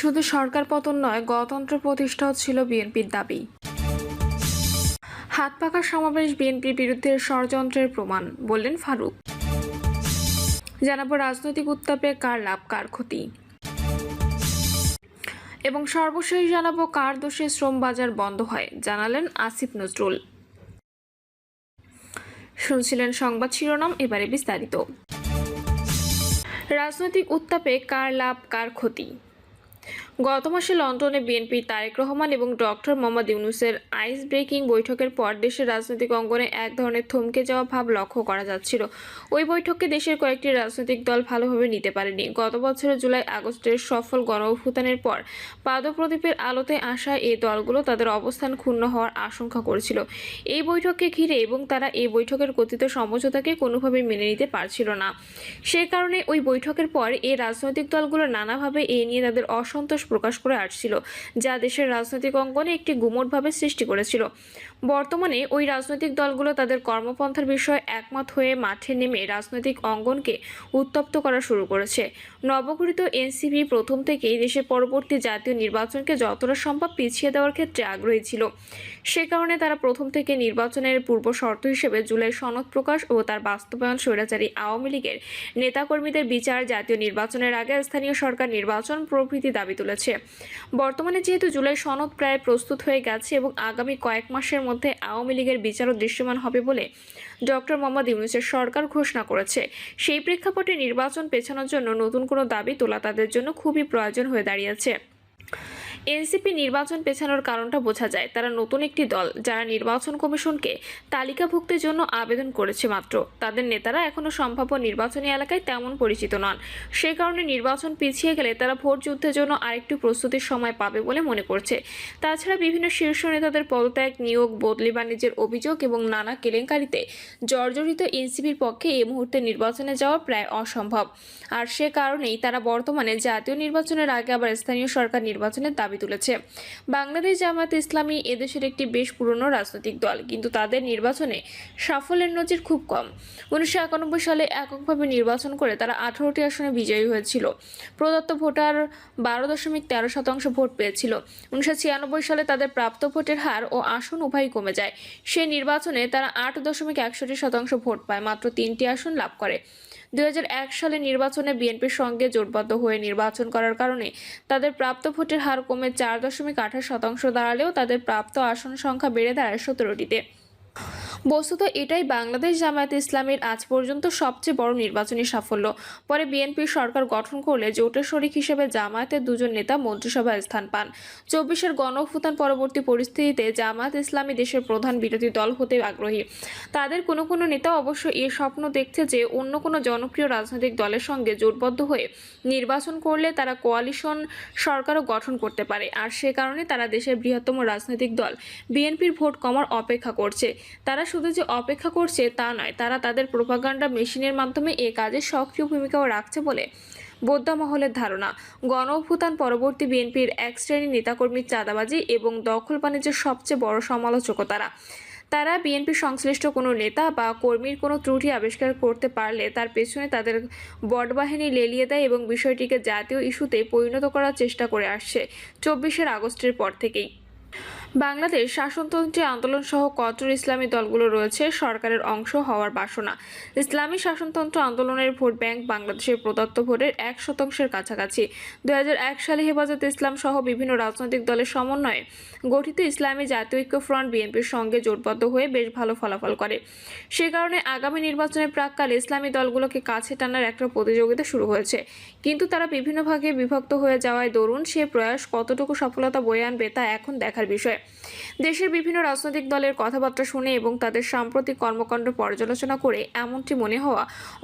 শুধু সরকার পতন নয়, গণতন্ত্র প্রতিষ্ঠাও ছিল বিএনপির দাবি। হাত পাকা সমাবেশ বিএনপির বিরুদ্ধে ষড়যন্ত্রের প্রমাণ, বললেন ফারুক। জানাবো রাজনৈতিক উত্তাপে কার লাভ কার ক্ষতি, এবং সর্বশেষ জানাবো কার দোষে শ্রম বাজার বন্ধ হয়, জানালেন আসিফ নজরুল। শুনছিলেন সংবাদ শিরোনাম, এবারে বিস্তারিত। রাজনৈতিক উত্তাপে কার লাভ কার ক্ষতি। গত মাসে লন্ডনে বিএনপি তারেক রহমান এবং ডক্টর মোহাম্মদ ইউনূসের আইস ব্রেকিং বৈঠকের পর দেশের রাজনৈতিক অঙ্গনে এক ধরনের থমকে যাওয়া ভাব লক্ষ্য করা যাচ্ছিল। ওই বৈঠককে দেশের কয়েকটি রাজনৈতিক দল ভালোভাবে নিতে পারেনি। গত বছরের জুলাই আগস্টের সফল গণঅভ্যুত্থানের পর পাদপ্রদীপের আলোতে আসা এই দলগুলো তাদের অবস্থান ক্ষুণ্ণ হওয়ার আশঙ্কা করেছিল এই বৈঠককে ঘিরে, এবং তারা এই বৈঠকের কথিত সমঝোতাকে কোনোভাবেই মেনে নিতে পারছিল না। সে কারণে ওই বৈঠকের পর এই রাজনৈতিক দলগুলো নানাভাবে এ নিয়ে তাদের অসন্তোষ প্রকাশ করে আসছিল, যা দেশের রাজনৈতিক অঙ্গনে একটি গুমোটভাবে সৃষ্টি করেছিল। বর্তমানে ওই রাজনৈতিক দলগুলো তাদের কর্মপন্থার বিষয়ে একমত হয়ে মাঠে নেমে রাজনৈতিক অঙ্গনকে উত্তপ্ত করা শুরু করেছে। নবগঠিত এনসিপি প্রথম থেকেই দেশের পরবর্তী জাতীয় নির্বাচনকে যতটা সম্ভব পিছিয়ে দেওয়ার ক্ষেত্রে আগ্রহী ছিল। সে কারণে তারা প্রথম থেকে নির্বাচনের পূর্ব শর্ত হিসেবে জুলাই সনদ প্রকাশ ও তার বাস্তবায়ন, স্বৈরাচারী আওয়ামী লীগের নেতাকর্মীদের বিচার, জাতীয় নির্বাচনের আগে স্থানীয় সরকার নির্বাচন প্রভৃতি দাবি তুলেছে। বর্তমানে যেহেতু জুলাই সনদ প্রায় প্রস্তুত হয়ে গেছে এবং আগামী কয়েক মাসের মধ্যে আওয়ামী লীগের বিচারও দৃশ্যমান হবে বলে ডক্টর মোহাম্মদ ইউনূসের সরকার ঘোষণা করেছে, সেই প্রেক্ষাপটে নির্বাচন পেছানোর জন্য নতুন কোনো দাবি তোলা তাদের জন্য খুবই প্রয়োজন হয়ে দাঁড়িয়েছে। এনসিপি নির্বাচন পেছানোর কারণটা বোঝা যায়। তারা নতুন একটি দল, যারা নির্বাচন কমিশনকে তালিকাভুক্তির জন্য আবেদন করেছে মাত্র। তাদের নেতারা এখনো সম্ভাব্য নির্বাচনী এলাকায় তেমন পরিচিত নন। সে কারণে নির্বাচন পিছিয়ে গেলে তারা ভোট যুদ্ধের জন্য আরেকটু প্রস্তুতির সময় পাবে বলে মনে করছে। তাছাড়া বিভিন্ন শীর্ষ নেতাদের পদত্যাগ, নিয়োগ, বদলি বাণিজ্যের অভিযোগ এবং নানা কেলেঙ্কারিতে জর্জরিত এনসিপির পক্ষে এই মুহূর্তে নির্বাচনে যাওয়া প্রায় অসম্ভব। আর সে কারণেই তারা বর্তমানে জাতীয় নির্বাচনের আগে আবার স্থানীয় সরকার নির্বাচনের দাবি তুলেছে। বাংলাদেশ জামায়াতে ইসলামী এদেশের একটি বেশ পুরনো রাজনৈতিক দল, কিন্তু তাদের নির্বাচনে সাফল্যের নজির খুব কম। 1991 সালে এককভাবে নির্বাচন করে তারা 18টি আসনে বিজয়ী হয়েছিল। প্রদত্ত ভোটার 12.13% ভোট পেয়েছিল। 1996 সালে তাদের প্রাপ্ত ভোটের হার ও আসন উভয়ই কমে যায়। সে নির্বাচনে তারা 8.61% ভোট পায়, মাত্র 3টি আসন লাভ করে। 2001 সালে নির্বাচনে বিএনপির সঙ্গে জোটবদ্ধ হয়ে নির্বাচন করার কারণে তাদের প্রাপ্ত ভোটের হার কমে 4.28% দাঁড়ালেও তাদের প্রাপ্ত আসন সংখ্যা বেড়ে দাঁড়ায় 17টিতে। বস্তুত এটাই বাংলাদেশ জামায়াতে ইসলামীর আজ পর্যন্ত সবচেয়ে বড় নির্বাচনী সাফল্য। পরে বিএনপি সরকার গঠন করলে জোটের শরিক হিসেবে জামায়াতের দুজন নেতা মন্ত্রিসভায় স্থান পান। 24-এর গণঅভ্যুত্থান পরবর্তী পরিস্থিতিতে জামায়াত ইসলামী দেশের প্রধান বিরোধী দল হতে আগ্রহী। তাদের কোনো নেতা অবশ্য এ স্বপ্ন দেখছে যে অন্য কোনো জনপ্রিয় রাজনৈতিক দলের সঙ্গে জোটবদ্ধ হয়ে নির্বাচন করলে তারা কোয়ালিশন সরকারও গঠন করতে পারে। আর সে কারণে তারা দেশের বৃহত্তম রাজনৈতিক দল বিএনপির ভোট কমার অপেক্ষা করছে। তারা শুধু যে অপেক্ষা করছে তা নয়, তারা তাদের প্রোপাগান্ডা মেশিনের মাধ্যমে এ কাজে সক্রিয় ভূমিকাও রাখছে বলে বোদ্ধা মহলের ধারণা। গণঅভ্যুত্থান পরবর্তী বিএনপির এক শ্রেণীর নেতাকর্মীর চাঁদাবাজি এবং দখল বাণিজ্যের সবচেয়ে বড় সমালোচকও তারা বিএনপি সংশ্লিষ্ট কোনো নেতা বা কর্মীর কোনো ত্রুটি আবিষ্কার করতে পারলে তার পেছনে তাদের বটবাহিনী লেলিয়ে দেয় এবং বিষয়টিকে জাতীয় ইস্যুতে পরিণত করার চেষ্টা করে আসছে 24 আগস্টের পর থেকেই। বাংলাদেশ শাসনতন্ত্রী আন্দোলন সহ কট্টর ইসলামী দলগুলো রয়েছে সরকারের অংশ হওয়ার বাসনা। ইসলামী শাসনতন্ত্র আন্দোলনের ভোট ব্যাংক বাংলাদেশের প্রদত্ত ভোটের 1% কাছাকাছি। 2001 সালে হেফাজতে ইসলাম সহ বিভিন্ন রাজনৈতিক দলের সমন্বয়ে গঠিত ইসলামী জাতীয় ঐক্য ফ্রন্ট বিএনপির সঙ্গে জোটবদ্ধ হয়ে বেশ ভালো ফলাফল করে। সে কারণে আগামী নির্বাচনের প্রাক্কালে ইসলামী দলগুলোকে কাছে টানার একটা প্রতিযোগিতা শুরু হয়েছে, কিন্তু তারা বিভিন্ন ভাগে বিভক্ত হয়ে যাওয়ায় দরুন সে প্রয়াস কতটুকু সফলতা বয়ে আনবে তা এখন দেখার বিষয়। দেশের বিভিন্ন রাজনৈতিক দলের কথাবার্তা শুনে এবং তাদের সাম্প্রতিক কর্মকাণ্ড পর্যালোচনা করে এমনটি মনে হওয়া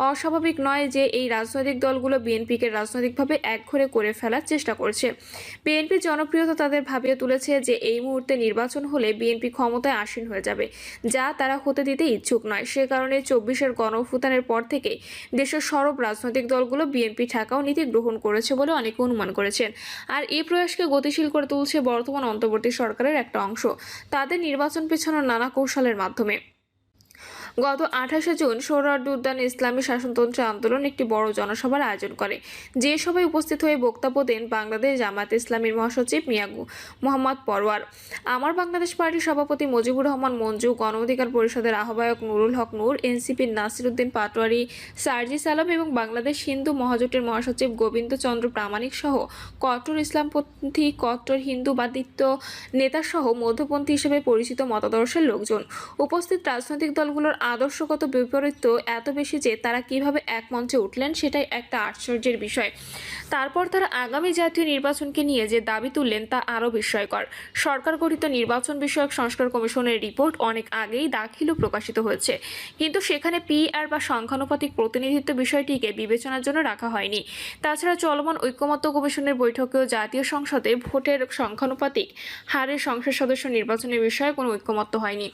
অস্বাভাবিক নয় যে এই রাজনৈতিক দলগুলো বিএনপিকে রাজনৈতিকভাবে একঘরে করে ফেলার চেষ্টা করছে। বিএনপির জনপ্রিয়তা তাদের ভাবিয়ে তুলেছে যে এই মুহূর্তে নির্বাচন হলে বিএনপি ক্ষমতায় আসীন হয়ে যাবে, যা তারা হতে দিতে ইচ্ছুক নয়। সে কারণে 24-এর গণঅভ্যুত্থানের পর থেকে দেশের সরব রাজনৈতিক দলগুলো বিএনপি ঠেকাও নীতি গ্রহণ করেছে বলে অনেকে অনুমান করেছেন। আর এই প্রয়াসকে গতিশীল করে তুলছে বর্তমান অন্তর্বর্তী সরকারের একটা অংশ, তাদের নির্বাচন পেছানোর নানা কৌশলের মাধ্যমে। গত 28শে জুন সোহরাওয়ার্দী উদ্যানে ইসলামী শাসনতন্ত্র আন্দোলন একটি বড় জনসভার আয়োজন করে। যে সভায় উপস্থিত হয়ে বক্তব্য দেন বাংলাদেশ জামায়াতে ইসলামীর মহাসচিব মিয়া মোহাম্মদ পরওয়ার, আমার বাংলাদেশ পার্টির সভাপতি মুজিবুর রহমান মঞ্জু, গণ অধিকার পরিষদের আহ্বায়ক নুরুল হক নূর, এনসিপির নাসির উদ্দিন পাটোয়ারি, সার্জিস আলম এবং বাংলাদেশ হিন্দু মহাজোটের মহাসচিব গোবিন্দ চন্দ্র প্রামাণিক সহ কট্টর ইসলামপন্থী, কট্টর হিন্দুবাদিত্ব নেতা সহ মধ্যপন্থী হিসেবে পরিচিত মতাদর্শের লোকজন। উপস্থিত রাজনৈতিক দলগুলোর আদর্শগত বিপরীত এত বেশি যে তারা কিভাবে এক মঞ্চে উঠলেন সেটাই একটা আশ্চর্যের বিষয়। তারপর তারা আগামী জাতীয় নির্বাচনকে নিয়ে যে দাবি তুললেন তা আরও বিস্ময়কর। সরকার গঠিত নির্বাচন বিষয়ক সংস্কার কমিশনের রিপোর্ট অনেক আগেই দাখিল ও প্রকাশিত হয়েছে, কিন্তু সেখানে পিআর বা সংখ্যানুপাতিক প্রতিনিধিত্ব বিষয়টিকে বিবেচনার জন্য রাখা হয়নি। তাছাড়া চলমান ঐকমত্য কমিশনের বৈঠকেও জাতীয় সংসদে ভোটের সংখ্যানুপাতিক হারে সংসদ সদস্য নির্বাচনের বিষয়ে কোনো ঐকমত্য হয়নি।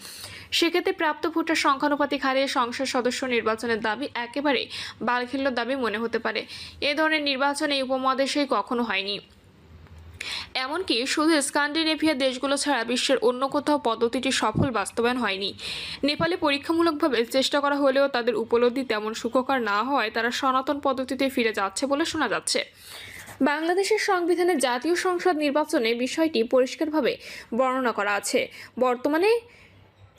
সেক্ষেত্রে প্রাপ্ত ভোটের সংখ্যানুপাতিক হারে সংসদ সদস্য নির্বাচনের দাবি একেবারে বালখিল্য দাবি মনে হতে পারে। এ ধরনের নির্বাচন এই উপমহাদেশেই কখনো হয়নি। এমনকি শুধু স্ক্যান্ডিনেভিয়া দেশগুলো ছাড়া বিশ্বের অন্য কোথাও পদ্ধতিটি সফল বাস্তবায়ন হয়নি। নেপালে পরীক্ষামূলকভাবে চেষ্টা করা হলেও তাদের উপলব্ধি তেমন সুখকর না হওয়ায় তারা সনাতন পদ্ধতিতে ফিরে যাচ্ছে বলে শোনা যাচ্ছে। বাংলাদেশের সংবিধানে জাতীয় সংসদ নির্বাচনে বিষয়টি পরিষ্কারভাবে বর্ণনা করা আছে। বর্তমানে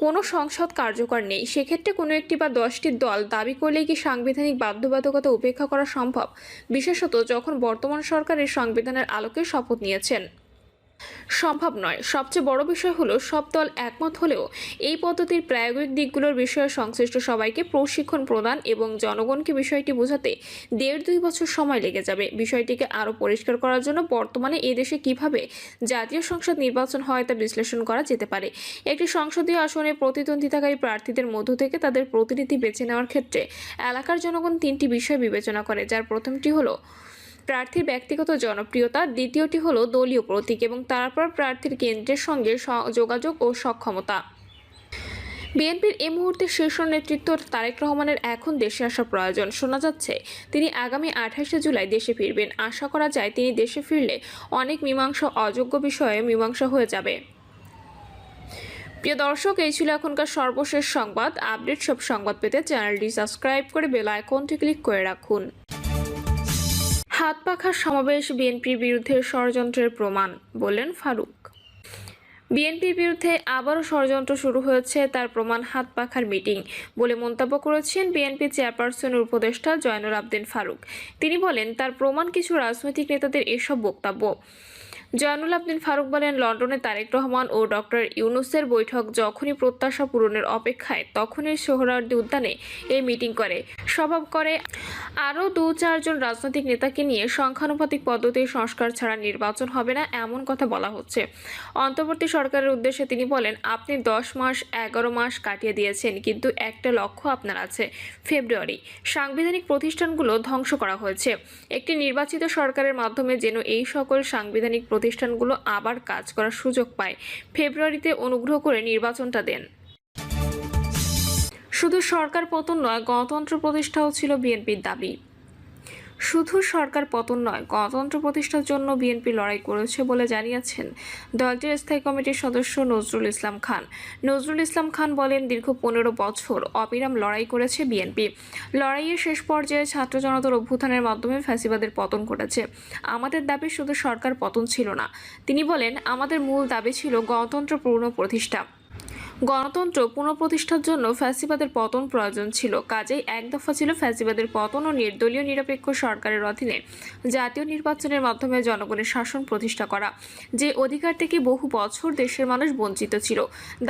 কোনো সংসদ কার্যকর নেই। সেক্ষেত্রে কোনো একটি বা 10টি দল দাবি করলেই কি সাংবিধানিক বাধ্যবাধকতা উপেক্ষা করা সম্ভব, বিশেষত যখন বর্তমান সরকারের সংবিধানের আলোকে শপথ নিয়েছেন? সম্ভব নয়। সবচেয়ে বড় বিষয় হলো সব দল একমত হলেও এই পদ্ধতির প্রায়োগিক দিকগুলোর বিষয়ে সংশ্লিষ্ট সবাইকে প্রশিক্ষণ প্রদান এবং জনগণকে বিষয়টি বোঝাতে 1.5-2 বছর সময় লেগে যাবে। বিষয়টিকে আরও পরিষ্কার করার জন্য বর্তমানে এদেশে কিভাবে জাতীয় সংসদ নির্বাচন হয় তা বিশ্লেষণ করা যেতে পারে। একটি সংসদীয় আসনে প্রতিদ্বন্দ্বিতাকারী প্রার্থীদের মধ্য থেকে তাদের প্রতিনিধি বেছে নেওয়ার ক্ষেত্রে এলাকার জনগণ 3টি বিষয় বিবেচনা করে, যার প্রথমটি হলো প্রার্থীর ব্যক্তিগত জনপ্রিয়তা, দ্বিতীয়টি হলো দলীয় প্রতীক এবং তারপর প্রার্থীর কেন্দ্রের সঙ্গে যোগাযোগ ও সক্ষমতা। বিএনপির এই মুহূর্তে শীর্ষ নেতৃত্ব তারেক রহমানের এখন দেশে আসা প্রয়োজন। শোনা যাচ্ছে তিনি আগামী 28শে জুলাই দেশে ফিরবেন। আশা করা যায় তিনি দেশে ফিরলে অনেক মীমাংসা অযোগ্য বিষয়ে মীমাংসা হয়ে যাবে। প্রিয় দর্শক, এই ছিল এখনকার সর্বশেষ সংবাদ। আপডেট সব সংবাদ পেতে চ্যানেলটি সাবস্ক্রাইব করে বেল আইকনটি ক্লিক করে রাখুন। হাত পাখার সমাবেশ বিএনপির বিরুদ্ধে ষড়যন্ত্রের প্রমাণ, বললেন ফারুক। বিএনপির বিরুদ্ধে আবারও ষড়যন্ত্র শুরু হয়েছে, তার প্রমাণ হাত পাখার মিটিং বলে মন্তব্য করেছেন বিএনপি চেয়ারপারসনের উপদেষ্টা জয়নুল আবদিন ফারুক। তিনি বলেন, তার প্রমাণ কিছু রাজনৈতিক নেতাদের এসব বক্তব্য। জয়নুল আবদিন ফারুক বলেন, লন্ডনে তারেক রহমান ও ডক্টর ইউনূসের বৈঠক যখনই প্রত্যাশা পূরণের অপেক্ষায় তখনই সোহরাওয়ার্দী উদ্যানে এই মিটিং করে, সভা করে। আরও 2-4 জন রাজনৈতিক নেতাকে নিয়ে সংখ্যানুপাতিক পদ্ধতির সংস্কার ছাড়া নির্বাচন হবে না এমন কথা বলা হচ্ছে। অন্তর্বর্তী সরকারের উদ্দেশ্যে তিনি বলেন, আপনি 10 মাস 11 মাস কাটিয়ে দিয়েছেন, কিন্তু একটা লক্ষ্য আপনার আছে, ফেব্রুয়ারি। সাংবিধানিক প্রতিষ্ঠানগুলো ধ্বংস করা হয়েছে। একটি নির্বাচিত সরকারের মাধ্যমে যেন এই সকল সাংবিধানিক প্রতিষ্ঠানগুলো আবার কাজ করার সুযোগ পায়। ফেব্রুয়ারিতে অনুগ্রহ করে নির্বাচনটা দেন। শুধু সরকার পতন নয়, গণতন্ত্র প্রতিষ্ঠাও ছিল বিএনপির দাবি। শুধু সরকার পতন নয়, গণতন্ত্র প্রতিষ্ঠার জন্য বিএনপি লড়াই করেছে বলে জানিয়েছেন দলটির স্থায়ী কমিটির সদস্য নজরুল ইসলাম খান। নজরুল ইসলাম খান বলেন, দীর্ঘ 15 বছর অবিরাম লড়াই করেছে বিএনপি। লড়াইয়ের শেষ পর্যায়ে ছাত্র জনতার অভ্যুত্থানের মাধ্যমে ফ্যাসিবাদের পতন ঘটেছে। আমাদের দাবি শুধু সরকার পতন ছিল না। তিনি বলেন, আমাদের মূল দাবি ছিল গণতন্ত্র পুনঃপ্রতিষ্ঠা। গণতন্ত্র পুনঃপ্রতিষ্ঠার জন্য ফ্যাসিবাদের পতন প্রয়োজন ছিল। কাজেই এক দফা ছিল ফ্যাসিবাদের পতন ও নির্দলীয় নিরপেক্ষ সরকারের অধীনে জাতীয় নির্বাচনের মাধ্যমে জনগণের শাসন প্রতিষ্ঠা করা, যে অধিকার থেকে বহু বছর দেশের মানুষ বঞ্চিত ছিল।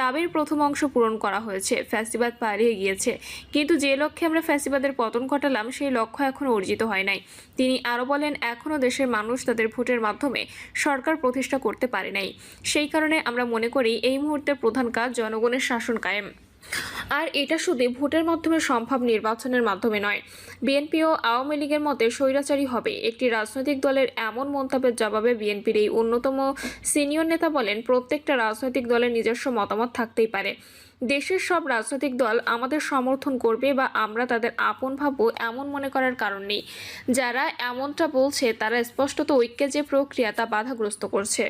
দাবির প্রথম অংশ পূরণ করা হয়েছে, ফ্যাসিবাদ পালিয়ে গিয়েছে, কিন্তু যে লক্ষ্যে আমরা ফ্যাসিবাদের পতন ঘটালাম সেই লক্ষ্য এখনও অর্জিত হয় নাই। তিনি আরও বলেন, এখনও দেশের মানুষ তাদের ভোটের মাধ্যমে সরকার প্রতিষ্ঠা করতে পারে নাই। সেই কারণে আমরা মনে করি এই মুহূর্তে প্রধান কাজ জনগণের শাসন কায়েম। আর এটা শুধু ভোটের মাধ্যমে সম্ভব, নির্বাচনের মাধ্যমে নয়। বিএনপি ও আওয়ামী লীগের মতে স্বৈরাচারী হবে। একটি রাজনৈতিক দলের এমন মন্তব্যের জবাবে বিএনপির এই অন্যতম সিনিয়র নেতা বলেন, প্রত্যেকটা রাজনৈতিক দলের নিজস্ব মতামত থাকতেই পারে। দেশের সব রাজনৈতিক দল আমাদের সমর্থন করবে বা আমরা তাদের আপন ভাববো এমন মনে করার কারণ নেই। যারা এমনটা বলছে তারা স্পষ্টত ঐক্যের যে প্রক্রিয়া তা বাধাগ্রস্ত করছে।